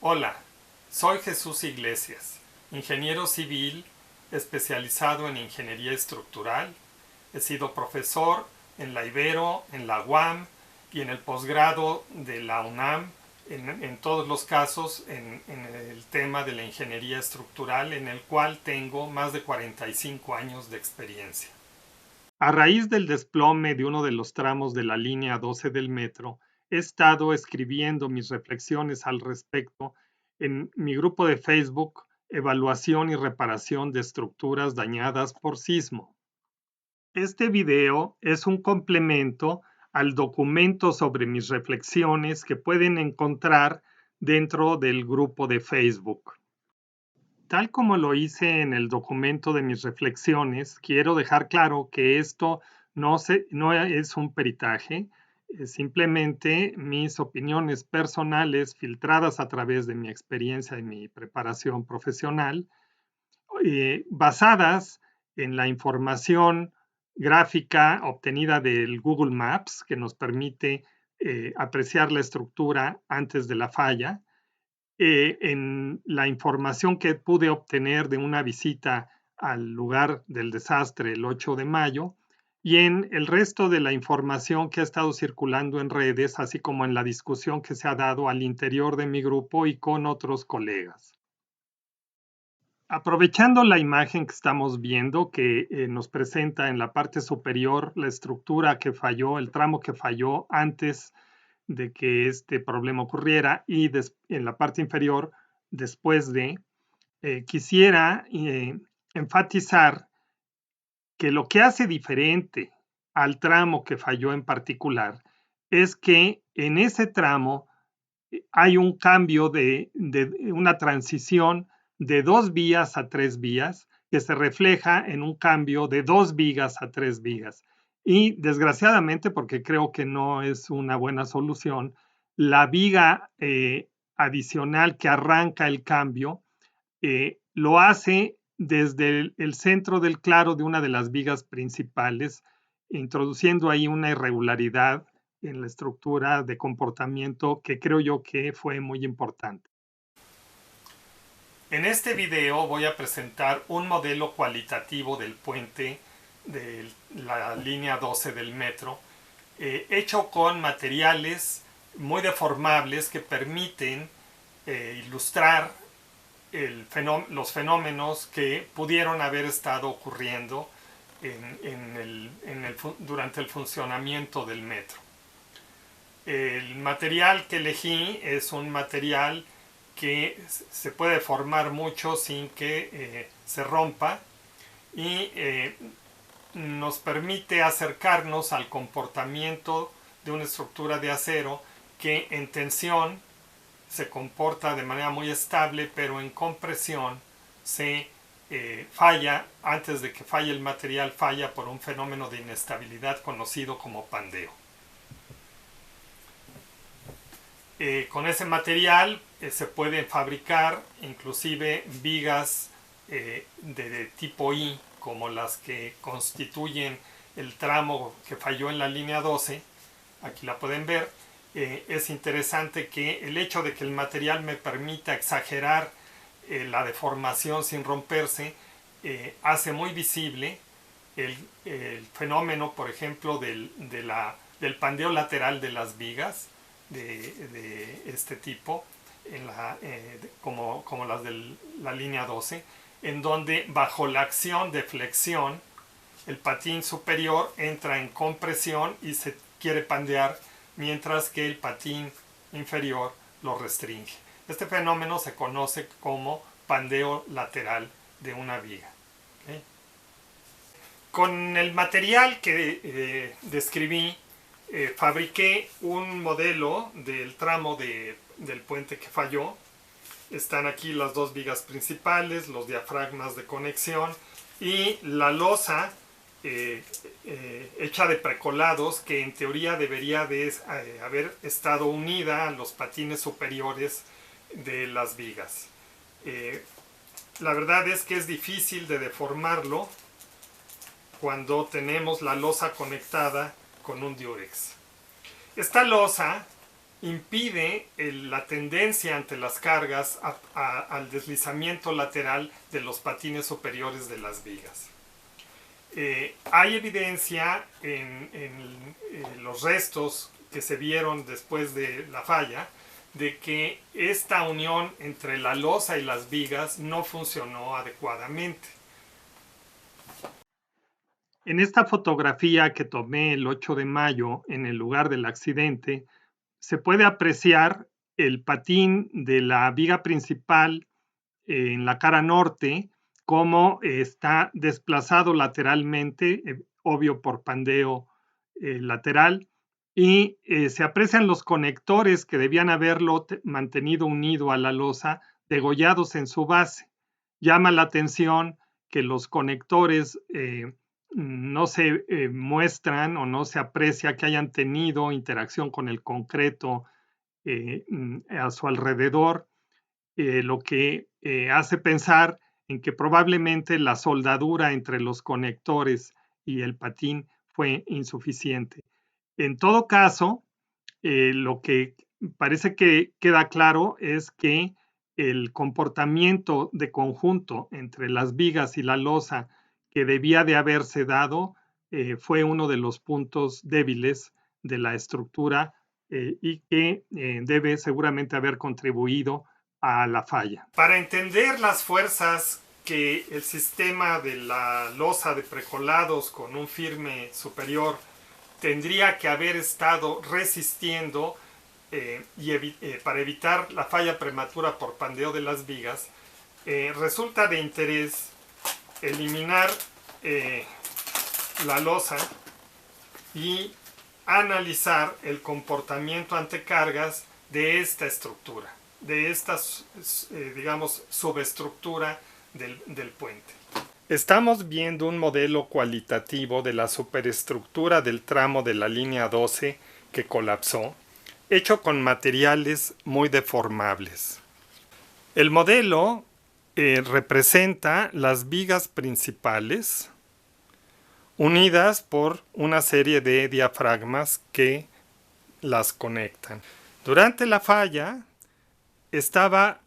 Hola, soy Jesús Iglesias, ingeniero civil especializado en ingeniería estructural. He sido profesor en la Ibero, en la UAM y en el posgrado de la UNAM, en todos los casos en el tema de la ingeniería estructural, en el cual tengo más de 45 años de experiencia. A raíz del desplome de uno de los tramos de la línea 12 del metro, he estado escribiendo mis reflexiones al respecto en mi grupo de Facebook, Evaluación y Reparación de Estructuras Dañadas por Sismo. Este video es un complemento al documento sobre mis reflexiones que pueden encontrar dentro del grupo de Facebook. Tal como lo hice en el documento de mis reflexiones, quiero dejar claro que esto no es un peritaje, es simplemente mis opiniones personales filtradas a través de mi experiencia y mi preparación profesional, basadas en la información gráfica obtenida del Google Maps, que nos permite apreciar la estructura antes de la falla, en la información que pude obtener de una visita al lugar del desastre el 8 de mayo y en el resto de la información que ha estado circulando en redes, así como en la discusión que se ha dado al interior de mi grupo y con otros colegas. Aprovechando la imagen que estamos viendo, que nos presenta en la parte superior la estructura que falló, el tramo que falló antes de que este problema ocurriera y en la parte inferior después de, quisiera enfatizar que lo que hace diferente al tramo que falló en particular es que en ese tramo hay un cambio de una transición de 2 vías a 3 vías que se refleja en un cambio de 2 vigas a 3 vigas. Y desgraciadamente, porque creo que no es una buena solución, la viga adicional que arranca el cambio lo hace desde el centro del claro de una de las vigas principales, introduciendo ahí una irregularidad en la estructura de comportamiento que creo yo que fue muy importante. En este video voy a presentar un modelo cualitativo del puente de la línea 12 del metro, hecho con materiales muy deformables que permiten ilustrar los fenómenos que pudieron haber estado ocurriendo durante el funcionamiento del metro. El material que elegí es un material que se puede formar mucho sin que se rompa y nos permite acercarnos al comportamiento de una estructura de acero que en tensión se comporta de manera muy estable, pero en compresión se falla. Antes de que falle el material, falla por un fenómeno de inestabilidad conocido como pandeo. Con ese material se pueden fabricar inclusive vigas de tipo I, como las que constituyen el tramo que falló en la línea 12. Aquí la pueden ver. Es interesante que el hecho de que el material me permita exagerar la deformación sin romperse hace muy visible el fenómeno, por ejemplo, del pandeo lateral de las vigas de este tipo, como las de la línea 12, en donde bajo la acción de flexión el patín superior entra en compresión y se quiere pandear, mientras que el patín inferior lo restringe. Este fenómeno se conoce como pandeo lateral de una viga. ¿Okay? Con el material que describí, fabriqué un modelo del tramo del puente que falló. Están aquí las dos vigas principales, los diafragmas de conexión y la losa hecha de precolados que en teoría debería de haber estado unida a los patines superiores de las vigas. La verdad es que es difícil de deformarlo cuando tenemos la losa conectada con un diurex. Esta losa impide la tendencia ante las cargas al deslizamiento lateral de los patines superiores de las vigas. Hay evidencia en los restos que se vieron después de la falla de que esta unión entre la losa y las vigas no funcionó adecuadamente. En esta fotografía que tomé el 8 de mayo en el lugar del accidente, se puede apreciar el patín de la viga principal en la cara norte, cómo está desplazado lateralmente, obvio por pandeo lateral, y se aprecian los conectores que debían haberlo mantenido unido a la losa, degollados en su base. Llama la atención que los conectores no se muestran o no se aprecia que hayan tenido interacción con el concreto a su alrededor, lo que hace pensar en que probablemente la soldadura entre los conectores y el patín fue insuficiente. En todo caso, lo que parece que queda claro es que el comportamiento de conjunto entre las vigas y la losa que debía de haberse dado fue uno de los puntos débiles de la estructura y que debe seguramente haber contribuido a la falla. Para entender las fuerzas que el sistema de la losa de precolados con un firme superior tendría que haber estado resistiendo para evitar la falla prematura por pandeo de las vigas, resulta de interés eliminar la losa y analizar el comportamiento ante cargas de esta estructura, de esta, digamos, subestructura del puente. Estamos viendo un modelo cualitativo de la superestructura del tramo de la línea 12 que colapsó, hecho con materiales muy deformables. El modelo representa las vigas principales unidas por una serie de diafragmas que las conectan. Durante la falla estaba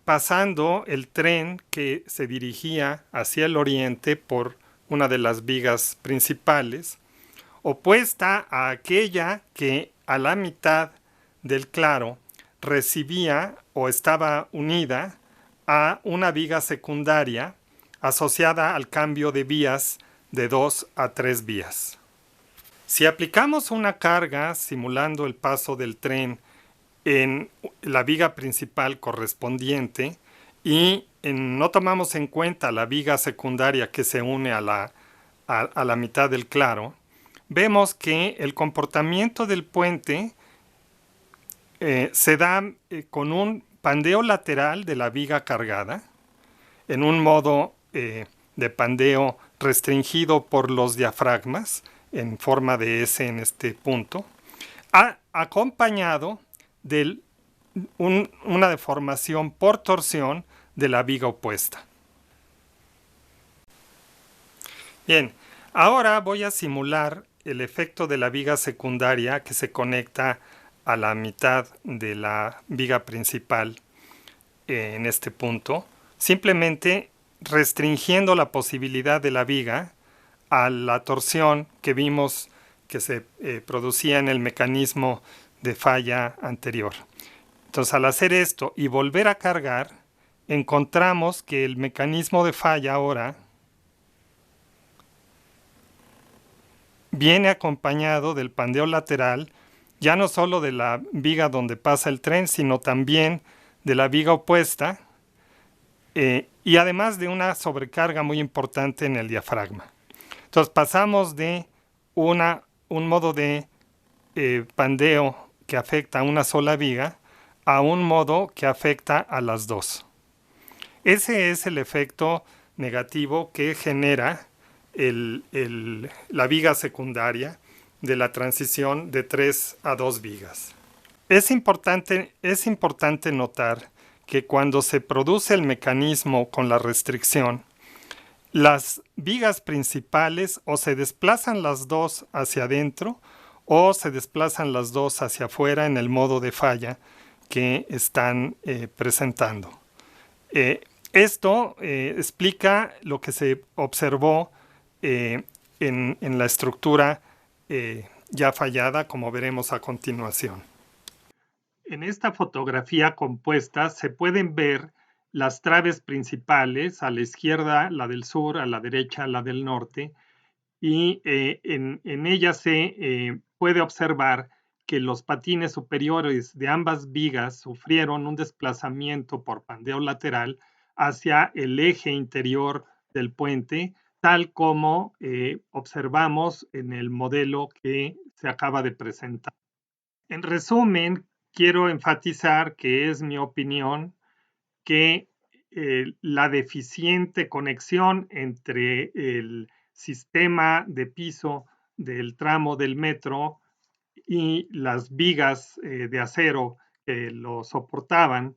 pasando el tren que se dirigía hacia el oriente por una de las vigas principales, opuesta a aquella que a la mitad del claro recibía o estaba unida a una viga secundaria asociada al cambio de vías de 2 a 3 vías. Si aplicamos una carga simulando el paso del tren en la viga principal correspondiente y no tomamos en cuenta la viga secundaria que se une a la mitad del claro, vemos que el comportamiento del puente se da con un pandeo lateral de la viga cargada, en un modo de pandeo restringido por los diafragmas, en forma de S en este punto, acompañado de una deformación por torsión de la viga opuesta. Bien, ahora voy a simular el efecto de la viga secundaria que se conecta a la mitad de la viga principal en este punto, simplemente restringiendo la posibilidad de la viga a la torsión que vimos que se producía en el mecanismo de falla anterior. Entonces, al hacer esto y volver a cargar, encontramos que el mecanismo de falla ahora viene acompañado del pandeo lateral, ya no solo de la viga donde pasa el tren, sino también de la viga opuesta, y además de una sobrecarga muy importante en el diafragma. Entonces pasamos de un modo de pandeo que afecta a una sola viga a un modo que afecta a las dos. Ese es el efecto negativo que genera la viga secundaria de la transición de 3 a 2 vigas. Es importante notar que cuando se produce el mecanismo con la restricción, las vigas principales o se desplazan las dos hacia adentro o se desplazan las dos hacia afuera en el modo de falla que están presentando. Esto explica lo que se observó en la estructura ya fallada, como veremos a continuación. En esta fotografía compuesta se pueden ver las traves principales, a la izquierda la del sur, a la derecha la del norte, y en ella se puede observar que los patines superiores de ambas vigas sufrieron un desplazamiento por pandeo lateral hacia el eje interior del puente, tal como observamos en el modelo que se acaba de presentar. En resumen, quiero enfatizar que es mi opinión que la deficiente conexión entre el sistema de piso del tramo del metro y las vigas de acero que lo soportaban,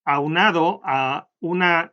aunado a una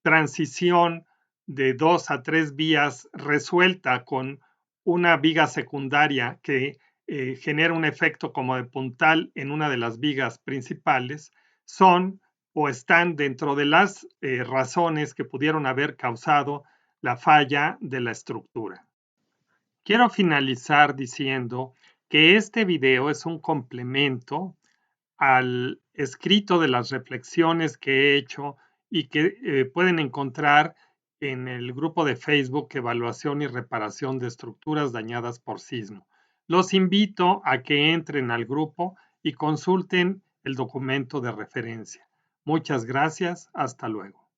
transición de 2 a 3 vías resuelta con una viga secundaria que genera un efecto como de puntal en una de las vigas principales, son o están dentro de las razones que pudieron haber causado la falla de la estructura. Quiero finalizar diciendo que este video es un complemento al escrito de las reflexiones que he hecho y que pueden encontrar en el grupo de Facebook Evaluación y Reparación de Estructuras Dañadas por Sismo. Los invito a que entren al grupo y consulten el documento de referencia. Muchas gracias. Hasta luego.